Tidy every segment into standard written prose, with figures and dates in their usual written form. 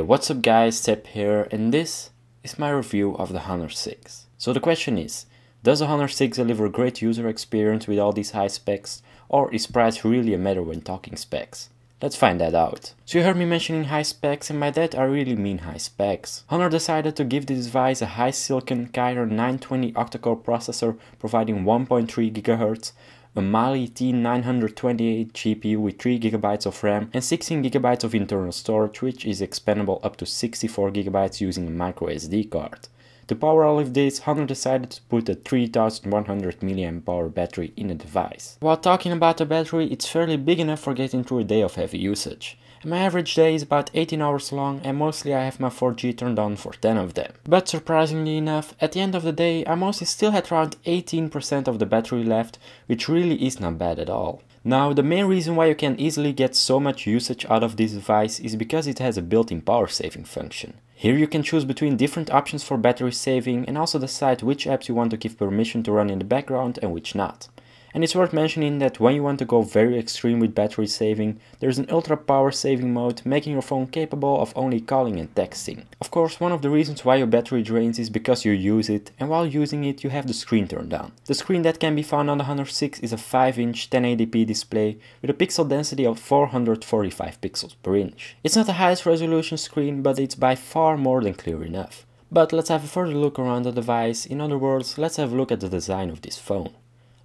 Hey, what's up guys, Seb here, and this is my review of the Honor 6. So the question is, does the Honor 6 deliver a great user experience with all these high specs, or is price really a matter when talking specs? Let's find that out. So you heard me mentioning high specs, and by that I really mean high specs. Honor decided to give this device a high silicon Kyber 920 octa-core processor providing 1.3 GHz, a Mali T928 GPU with 3GB of RAM and 16GB of internal storage, which is expandable up to 64GB using a micro SD card. To power all of this, Honor decided to put a 3100 mAh battery in the device. While talking about the battery, it's fairly big enough for getting through a day of heavy usage. My average day is about 18 hours long, and mostly I have my 4G turned on for 10 of them. But surprisingly enough, at the end of the day I mostly still had around 18% of the battery left, which really is not bad at all. Now, the main reason why you can easily get so much usage out of this device is because it has a built-in power saving function. Here you can choose between different options for battery saving and also decide which apps you want to give permission to run in the background and which not. And it's worth mentioning that when you want to go very extreme with battery saving, there's an ultra power saving mode making your phone capable of only calling and texting. Of course, one of the reasons why your battery drains is because you use it, and while using it you have the screen turned on. The screen that can be found on the Honor 6 is a 5-inch 1080p display with a pixel density of 445 pixels per inch. It's not the highest resolution screen, but it's by far more than clear enough. But let's have a further look around the device. In other words, let's have a look at the design of this phone.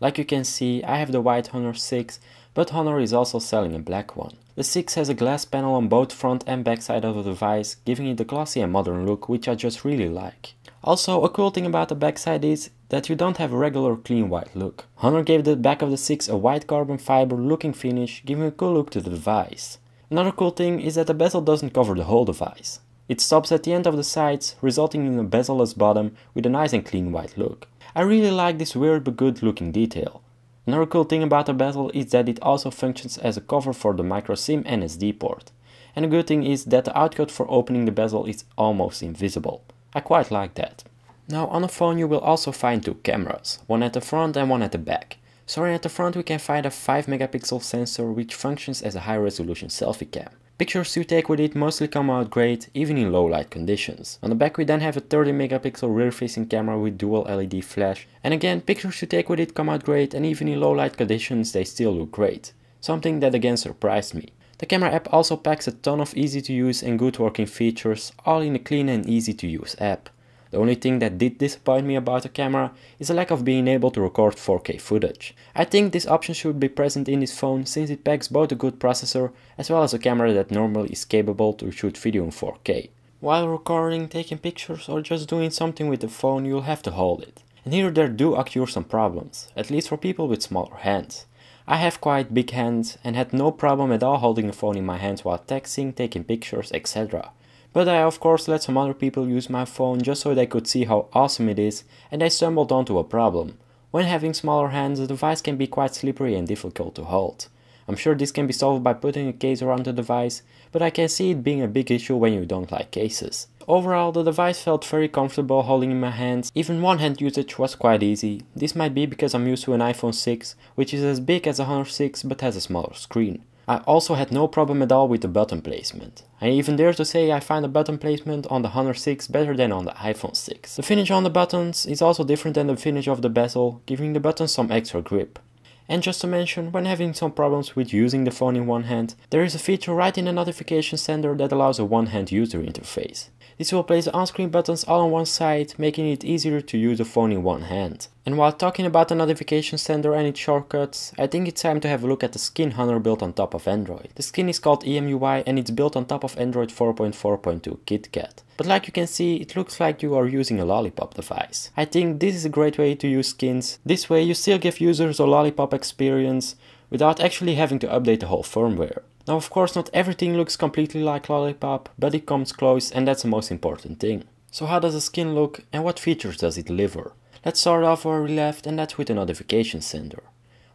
Like you can see, I have the white Honor 6, but Honor is also selling a black one. The 6 has a glass panel on both front and back side of the device, giving it a classy and modern look, which I just really like. Also, a cool thing about the back side is that you don't have a regular clean white look. Honor gave the back of the 6 a white carbon fiber looking finish, giving a cool look to the device. Another cool thing is that the bezel doesn't cover the whole device. It stops at the end of the sides, resulting in a bezel-less bottom with a nice and clean white look. I really like this weird but good looking detail. Another cool thing about the bezel is that it also functions as a cover for the micro SIM and SD port. And the good thing is that the outcut for opening the bezel is almost invisible. I quite like that. Now, on the phone you will also find two cameras, one at the front and one at the back. Starting at the front we can find a 5 megapixel sensor which functions as a high resolution selfie cam. Pictures you take with it mostly come out great, even in low light conditions. On the back we then have a 30 megapixel rear facing camera with dual LED flash, and again pictures you take with it come out great, and even in low light conditions they still look great. Something that again surprised me. The camera app also packs a ton of easy to use and good working features, all in a clean and easy to use app. The only thing that did disappoint me about the camera is the lack of being able to record 4K footage. I think this option should be present in this phone since it packs both a good processor as well as a camera that normally is capable to shoot video in 4K. While recording, taking pictures or just doing something with the phone, you'll have to hold it. And here there do occur some problems, at least for people with smaller hands. I have quite big hands and had no problem at all holding the phone in my hands while texting, taking pictures, etc. But I of course let some other people use my phone just so they could see how awesome it is, and they stumbled onto a problem. When having smaller hands, the device can be quite slippery and difficult to hold. I'm sure this can be solved by putting a case around the device, but I can see it being a big issue when you don't like cases. Overall, the device felt very comfortable holding in my hands, even one-hand usage was quite easy. This might be because I'm used to an iPhone 6, which is as big as a Honor 6 but has a smaller screen. I also had no problem at all with the button placement. I even dare to say I find the button placement on the Honor 6 better than on the iPhone 6. The finish on the buttons is also different than the finish of the bezel, giving the buttons some extra grip. And just to mention, when having some problems with using the phone in one hand, there is a feature right in the notification center that allows a one-hand user interface. This will place the on-screen buttons all on one side, making it easier to use the phone in one hand. And while talking about the notification center and its shortcuts, I think it's time to have a look at the skin Honor built on top of Android. The skin is called EMUI and it's built on top of Android 4.4.2 KitKat. But like you can see, it looks like you are using a lollipop device. I think this is a great way to use skins. This way you still give users a lollipop experience without actually having to update the whole firmware. Now of course not everything looks completely like lollipop, but it comes close and that's the most important thing. So how does the skin look and what features does it deliver? Let's start off where we left, and that's with the notification center.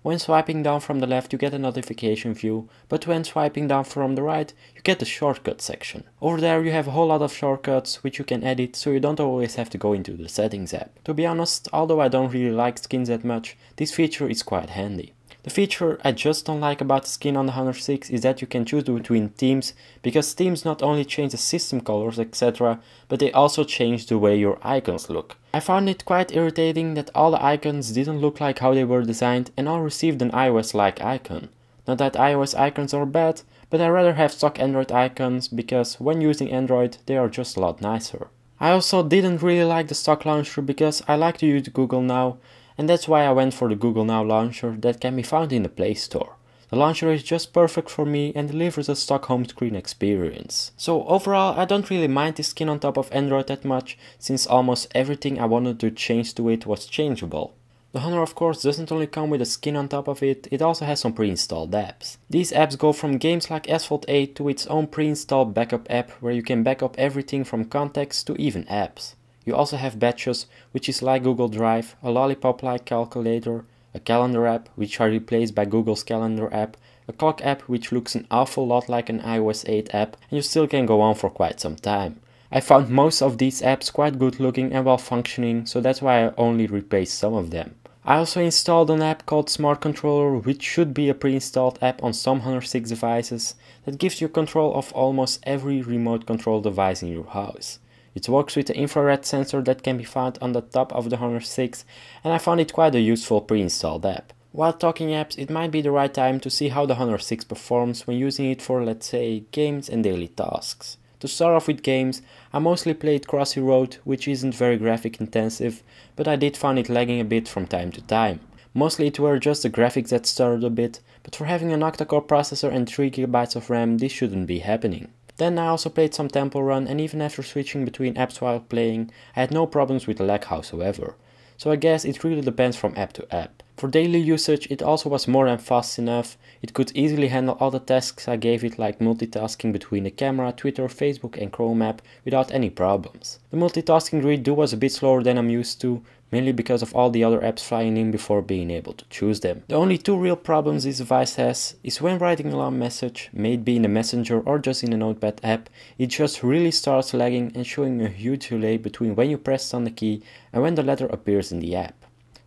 When swiping down from the left you get a notification view, but when swiping down from the right you get the shortcut section. Over there you have a whole lot of shortcuts which you can edit, so you don't always have to go into the settings app. To be honest, although I don't really like skins that much, this feature is quite handy. The feature I just don't like about the skin on the Honor 6 is that you can choose between themes, because themes not only change the system colors etc, but they also change the way your icons look. I found it quite irritating that all the icons didn't look like how they were designed and all received an iOS-like icon. Not that iOS icons are bad, but I rather have stock Android icons because when using Android they are just a lot nicer. I also didn't really like the stock launcher because I like to use Google Now, and that's why I went for the Google Now launcher that can be found in the Play Store. The launcher is just perfect for me and delivers a stock home screen experience. So overall I don't really mind the skin on top of Android that much, since almost everything I wanted to change to it was changeable. The Honor of course doesn't only come with a skin on top of it, it also has some pre-installed apps. These apps go from games like Asphalt 8 to its own pre-installed backup app where you can back up everything from contacts to even apps. You also have Batches, which is like Google Drive, a Lollipop-like calculator, a calendar app, which are replaced by Google's calendar app, a clock app which looks an awful lot like an iOS 8 app, and you still can go on for quite some time. I found most of these apps quite good looking and well functioning, so that's why I only replaced some of them. I also installed an app called Smart Controller, which should be a pre-installed app on some Honor 6 devices that gives you control of almost every remote control device in your house. It works with the infrared sensor that can be found on the top of the Honor 6, and I found it quite a useful pre-installed app. While talking apps, it might be the right time to see how the Honor 6 performs when using it for, let's say, games and daily tasks. To start off with games, I mostly played Crossy Road, which isn't very graphic intensive, but I did find it lagging a bit from time to time. Mostly it were just the graphics that stuttered a bit, but for having an octa-core processor and 3GB of RAM this shouldn't be happening. Then I also played some Temple Run, and even after switching between apps while playing, I had no problems with the lag whatsoever. So I guess it really depends from app to app. For daily usage it also was more than fast enough. It could easily handle all the tasks I gave it, like multitasking between the camera, Twitter, Facebook and Chrome app without any problems. The multitasking redo was a bit slower than I'm used to, mainly because of all the other apps flying in before being able to choose them. The only two real problems this device has is when writing a long message, may it be in the Messenger or just in the Notepad app, it just really starts lagging and showing a huge delay between when you press on the key and when the letter appears in the app.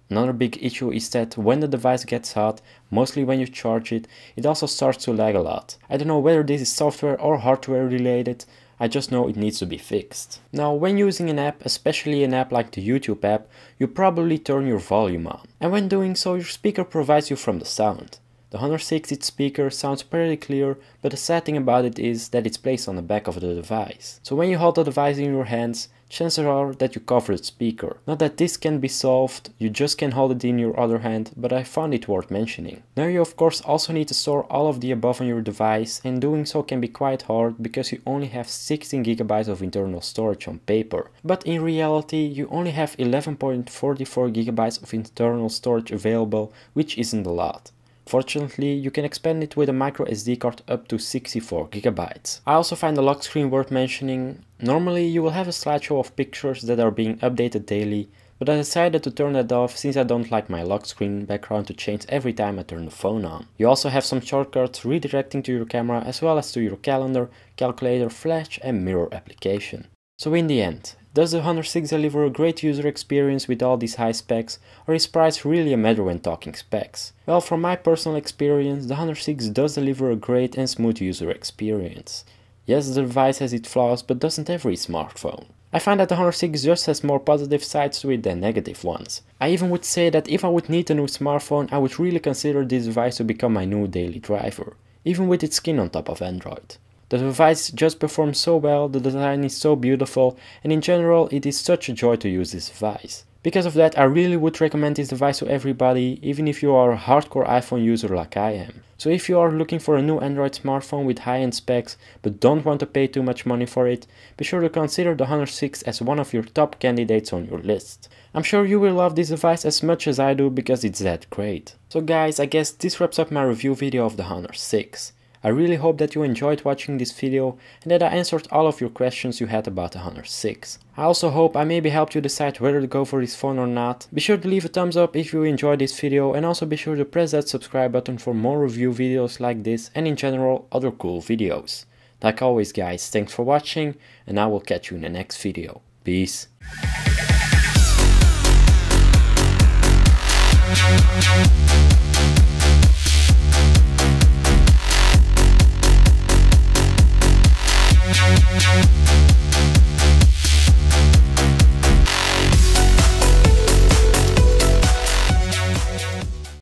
Another big issue is that when the device gets hot, mostly when you charge it, it also starts to lag a lot. I don't know whether this is software or hardware related, I just know it needs to be fixed. Now when using an app, especially an app like the YouTube app, you probably turn your volume on. And when doing so your speaker provides you from the sound. The Honor 6 its speaker sounds pretty clear, but the sad thing about it is that it's placed on the back of the device. So when you hold the device in your hands, chances are that you cover the speaker. Not that this can be solved, you just can hold it in your other hand, but I found it worth mentioning. Now you of course also need to store all of the above on your device, and doing so can be quite hard because you only have 16GB of internal storage on paper. But in reality you only have 11.44GB of internal storage available, which isn't a lot. Fortunately, you can expand it with a micro SD card up to 64GB. I also find the lock screen worth mentioning. Normally you will have a slideshow of pictures that are being updated daily, but I decided to turn that off since I don't like my lock screen background to change every time I turn the phone on. You also have some shortcuts redirecting to your camera as well as to your calendar, calculator, flash and mirror application. So in the end, does the Honor 6 deliver a great user experience with all these high specs, or is price really a matter when talking specs? Well, from my personal experience, the Honor 6 does deliver a great and smooth user experience. Yes, the device has its flaws, but doesn't every smartphone? I find that the Honor 6 just has more positive sides to it than negative ones. I even would say that if I would need a new smartphone, I would really consider this device to become my new daily driver, even with its skin on top of Android. The device just performs so well, the design is so beautiful, and in general it is such a joy to use this device. Because of that I really would recommend this device to everybody, even if you are a hardcore iPhone user like I am. So if you are looking for a new Android smartphone with high-end specs but don't want to pay too much money for it, be sure to consider the Honor 6 as one of your top candidates on your list. I'm sure you will love this device as much as I do because it's that great. So guys, I guess this wraps up my review video of the Honor 6. I really hope that you enjoyed watching this video and that I answered all of your questions you had about the Honor 6. I also hope I maybe helped you decide whether to go for this phone or not. Be sure to leave a thumbs up if you enjoyed this video, and also be sure to press that subscribe button for more review videos like this and in general other cool videos. Like always guys, thanks for watching and I will catch you in the next video. Peace.